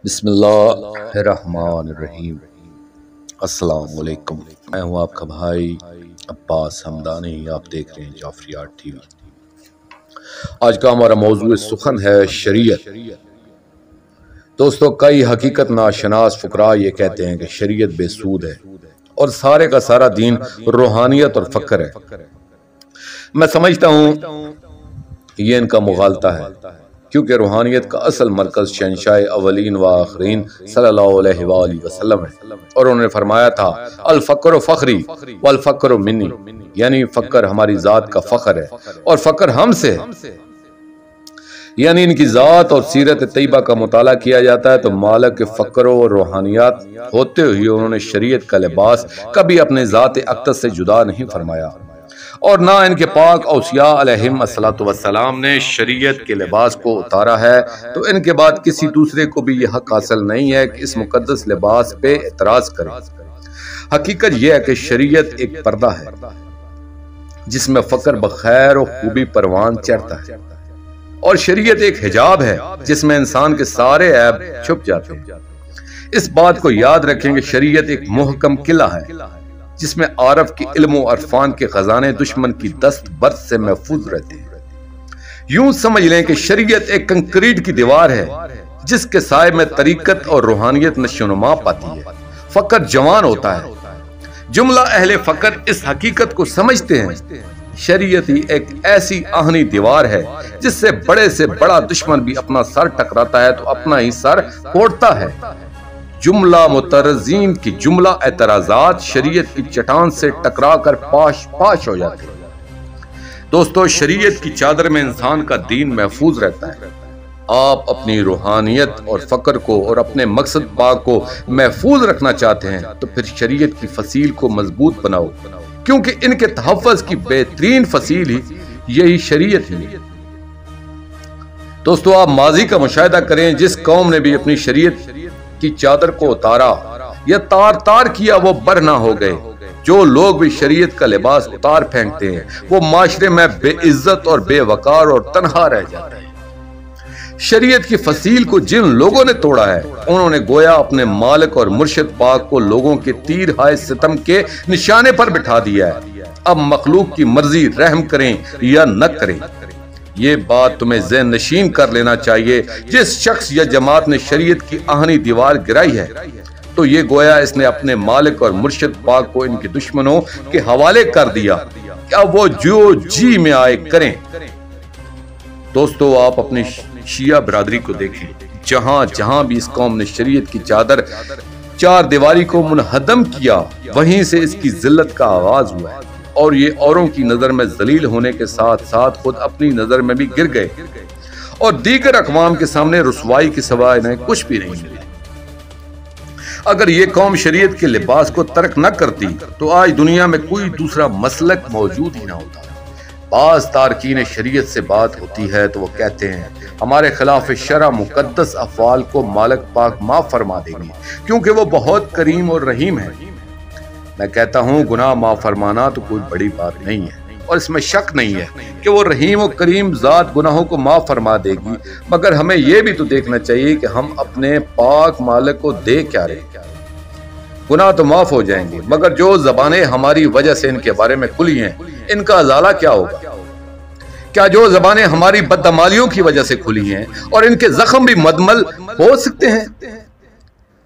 बिस्मिल्लाहिर्रहमानिर्रहीम। अस्सलाम वालेकुम। मैं हूँ आपका भाई अब्बास हमदानी। आप देख रहे हैं जाफरियात टीवी। आज का हमारा मौजूद सुखन है शरीयत। दोस्तों, कई हकीकत नाशनास फुकरा ये कहते हैं कि शरीयत बेसूद है और सारे का सारा दीन रूहानियत और फक्र है। मैं समझता हूँ ये इनका मुगालता है, क्योंकि रूहानियत का असल मरकज शहंशाह अवलीन व आखरीन सल्लल्लाहु अलैहि वसल्लम है, और उन्होंने फरमाया था अल फ़क्र फ़ख्री वल फ़क्र मिन्नी, यानी फ़क्र हमारी ज़ात का फ़ख्र है और फ़क्र हमसे है। यानी इनकी ज़ात और सीरत तैयबा का मुताला किया जाता है तो मालिक के फ़क्र और रूहानियात होते हुए उन्होंने शरीयत का लिबास कभी अपने ज़ात अक़दस से जुदा नहीं फरमाया, और ना इनके पाक औसिया अलैहिस्सलातु वस्सलाम ने शरीयत के लिबास को उतारा है। तो इनके बाद किसी दूसरे को भी यह हक हासिल नहीं है कि इस मुकद्दस लिबास पे एतराज करे। हकीकत यह है कि शरीयत एक पर्दा है जिसमें फक्र बखैर और खूबी परवान चढ़ता है, और शरीयत एक हिजाब है जिसमें इंसान के सारे ऐब छुप जाते हैं। इस बात को याद रखें कि शरीयत एक मुहकम किला है जिसमें आरफ की इल्म और अरफान के खजाने दुश्मन की दस्त बर्द से महफूज रहते हैं। यूं समझ लें कि शरीयत एक कंक्रीट की दीवार है जिसके साए में तरीकत और रूहानियत नशोनुमा पाती है। फक्र जवान होता है। जुमला अहले फक्र इस हकीकत को समझते हैं। शरीयत ही एक ऐसी आहनी दीवार है जिससे बड़े से बड़ा दुश्मन भी अपना सर टकराता है तो अपना ही सर फोड़ता है। जुमला मुतरजीन की जुमला एतराजात शरीयत की चट्टान से टकरा कर पाश पाश हो जाते हैं। दोस्तों, शरीयत की चादर में इंसान का दीन महफूज रहता है। आप अपनी रूहानियत और फक्र को और अपने मकसद पाक को महफूज रखना चाहते हैं तो फिर शरीयत की फसील को मजबूत बनाओ, क्योंकि इनके तहफ़्फ़ुज़ की बेहतरीन फसील ही यही शरीयत है। दोस्तों, आप माजी का मुशाहिदा करें, जिस कौम ने भी अपनी शरीयत की चादर को उतारा या तार तार किया वो बर ना हो गए। जो लोग भी शरीयत का लिबास उतार फेंकते हैं वो माशरे में बेइज्जत और बेवकार और तन्हा रह जाते हैं। शरीयत की फसील को जिन लोगों ने तोड़ा है उन्होंने गोया अपने मालिक और मुर्शिद पाक को लोगों के तीर हाय सितम के निशाने पर बिठा दिया है। अब मखलूक की मर्जी रहम करें या न करें, ये बात तुम्हें ज़हन नशीन कर लेना चाहिए। जिस शख्स या जमात ने शरीयत की आहनी दीवार गिराई है तो ये गोया इसने अपने मालिक और मुर्शिद पाक को इनके दुश्मनों के हवाले कर दिया। क्या वो जो जी में आए करें। दोस्तों, आप अपनी शिया बिरादरी को देखें। जहां जहां भी इस कौम ने शरीयत की चादर चार दीवारी को मुनहदम किया वहीं से इसकी जिल्लत का आगाज हुआ है, और ये औरों की नजर में जलील होने के साथ साथ खुद अपनी नजर में भी गिर गए और दीगर अकवाम के सामने रुसवाई के सिवा इन्हें कुछ भी नहीं मिला। अगर ये कौम शरीयत के लिबास को तर्क न करती तो आज दुनिया में कोई दूसरा मसलक मौजूद ही ना होता। बाज तारकीन शरीयत से बात होती है तो वो कहते हैं हमारे खिलाफ शरा मुकद्दस अफवाल को मालिक पाक माफ फरमा देंगे, क्योंकि वो बहुत करीम और रहीम है। मैं कहता हूँ गुनाह माफ फरमाना तो कोई बड़ी बात नहीं है, और इसमें शक नहीं है कि वो रहीम और करीम ज़ात गुनाहों को माफ फरमा देगी। मगर हमें यह भी तो देखना चाहिए कि हम अपने पाक मालिक को दे क्या रहे। गुनाह तो माफ हो जाएंगे, मगर जो ज़बानें हमारी वजह से इनके बारे में खुली हैं इनका अज़ाला क्या होगा? क्या जो ज़बानें हमारी बदअमालियों की वजह से खुली हैं और इनके जख्म भी मदमल हो सकते हैं?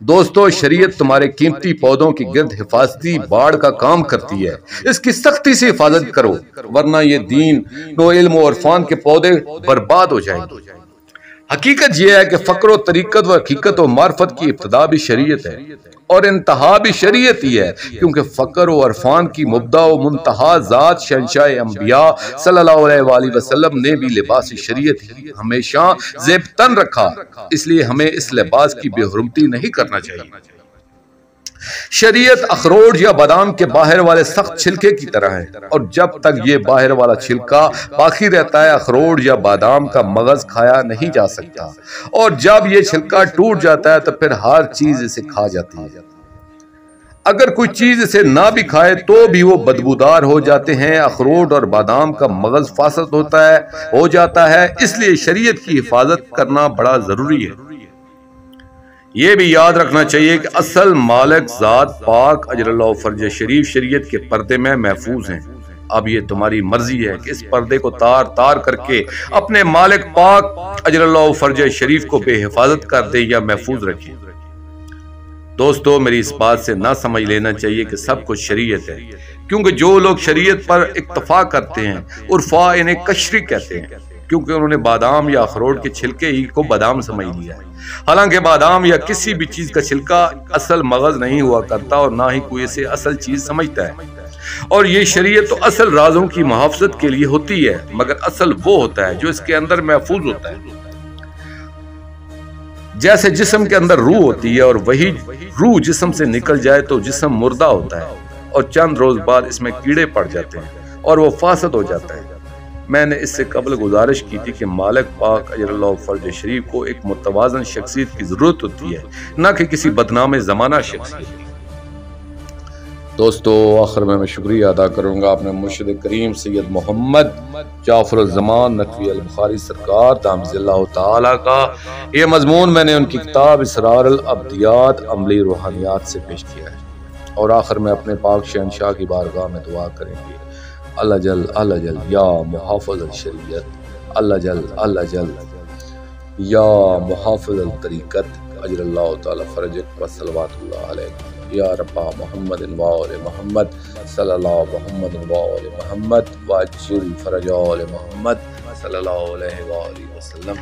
दोस्तों, शरीयत तुम्हारे कीमती पौधों की गिर्द हिफाजती बाड़ का काम करती है। इसकी सख्ती से हिफाजत करो, वरना ये दीन नो इल्म और इरफान के पौधे बर्बाद हो जाएंगे। हकीकत यह है कि फक्र व तरीकत व हकीकत व मार्फत की इब्तिदा भी शरीयत है और इंतहा भी शरीयत ही है, क्योंकि फक्र व इरफान की मुब्दा व मुंतहा ज़ात शहंशाह अंबिया सल्लल्लाहु अलैहि वसल्लम ने भी लिबास शरीयत ही हमेशा ज़ेबतन रखा। इसलिए हमें इस लिबास की बेहुरमती नहीं करना चाहिए। शरीयत अखरोट या बादाम के बाहर वाले सख्त छिलके की तरह है, और जब तक ये बाहर वाला छिलका बाकी रहता है अखरोट या बादाम का मगज खाया नहीं जा सकता, और जब ये छिलका टूट जाता है तो फिर हर चीज इसे खा जाती है। अगर कोई चीज इसे ना भी खाए तो भी वो बदबूदार हो जाते हैं। अखरोट और बादाम का मगज फासद हो जाता है। इसलिए शरीयत की हिफाजत करना बड़ा जरूरी है। یہ بھی یاد رکھنا چاہیے کہ اصل مالک ذات پاک اجر اللہ فرج شریف شریعت کے پردے میں محفوظ ہیں۔ اب یہ تمہاری مرضی ہے کہ اس پردے کو تار تار کر کے اپنے مالک پاک اجر اللہ فرج شریف کو بے حفاظت کر دیں یا محفوظ رکھیں۔ دوستو، میری اس بات سے نہ سمجھ لینا چاہیے کہ سب کچھ شریعت ہے، کیونکہ جو لوگ شریعت پر اکتفا کرتے ہیں عرفاء انہیں کشری کہتے ہیں، کیونکہ انہوں نے بادام یا اخروٹ کے چھلکے ہی کو بادام سمجھ لیا ہے، حالانکہ بادام یا کسی بھی چیز کا چھلکا اصل مغز نہیں ہوا کرتا اور نہ ہی کوئی اسے اصل چیز سمجھتا ہے۔ اور یہ شریعت تو اصل رازوں کی محافظت کے لیے ہوتی ہے، مگر اصل وہ ہوتا ہے جو اس کے اندر محفوظ ہوتا ہے۔ جیسے جسم کے اندر روح ہوتی ہے اور وہی روح جسم سے نکل جائے تو جسم مردہ ہوتا ہے اور چند روز بعد اس میں کیڑے پڑ جاتے ہیں اور وہ فاسد ہو جاتا ہے۔ میں نے اس سے قبل گزارش کی تھی کہ مالک پاک اجر اللہ فرج شریف کو ایک متوازن شخصیت کی ضرورت ہوتی ہے، نہ کہ کسی بدنام زمانہ شخصیت۔ دوستو، آخر میں شکریہ ادا کروں گا اپنے مرشد کریم سید محمد جعفر الزمان نقوی البخاری سرکار دامت اللہ تعالی کا۔ یہ مضمون میں نے ان کی کتاب اسرار الابدیات عملی روحانیات سے پیش کیا ہے، اور آخر میں اپنے پاک شہنشاہ کی بارگاہ میں دعا کریں گے، اللہ جل یا محافظ الشریعت، اللہ جل یا محافظ الطریقت، اجر اللہ تعالی فرجک و صلوات اللہ علیہ یا رب محمد و آل محمد صلی اللہ محمد و آل محمد واجل فرج آل محمد صلی اللہ علیہ وآلہ وسلم۔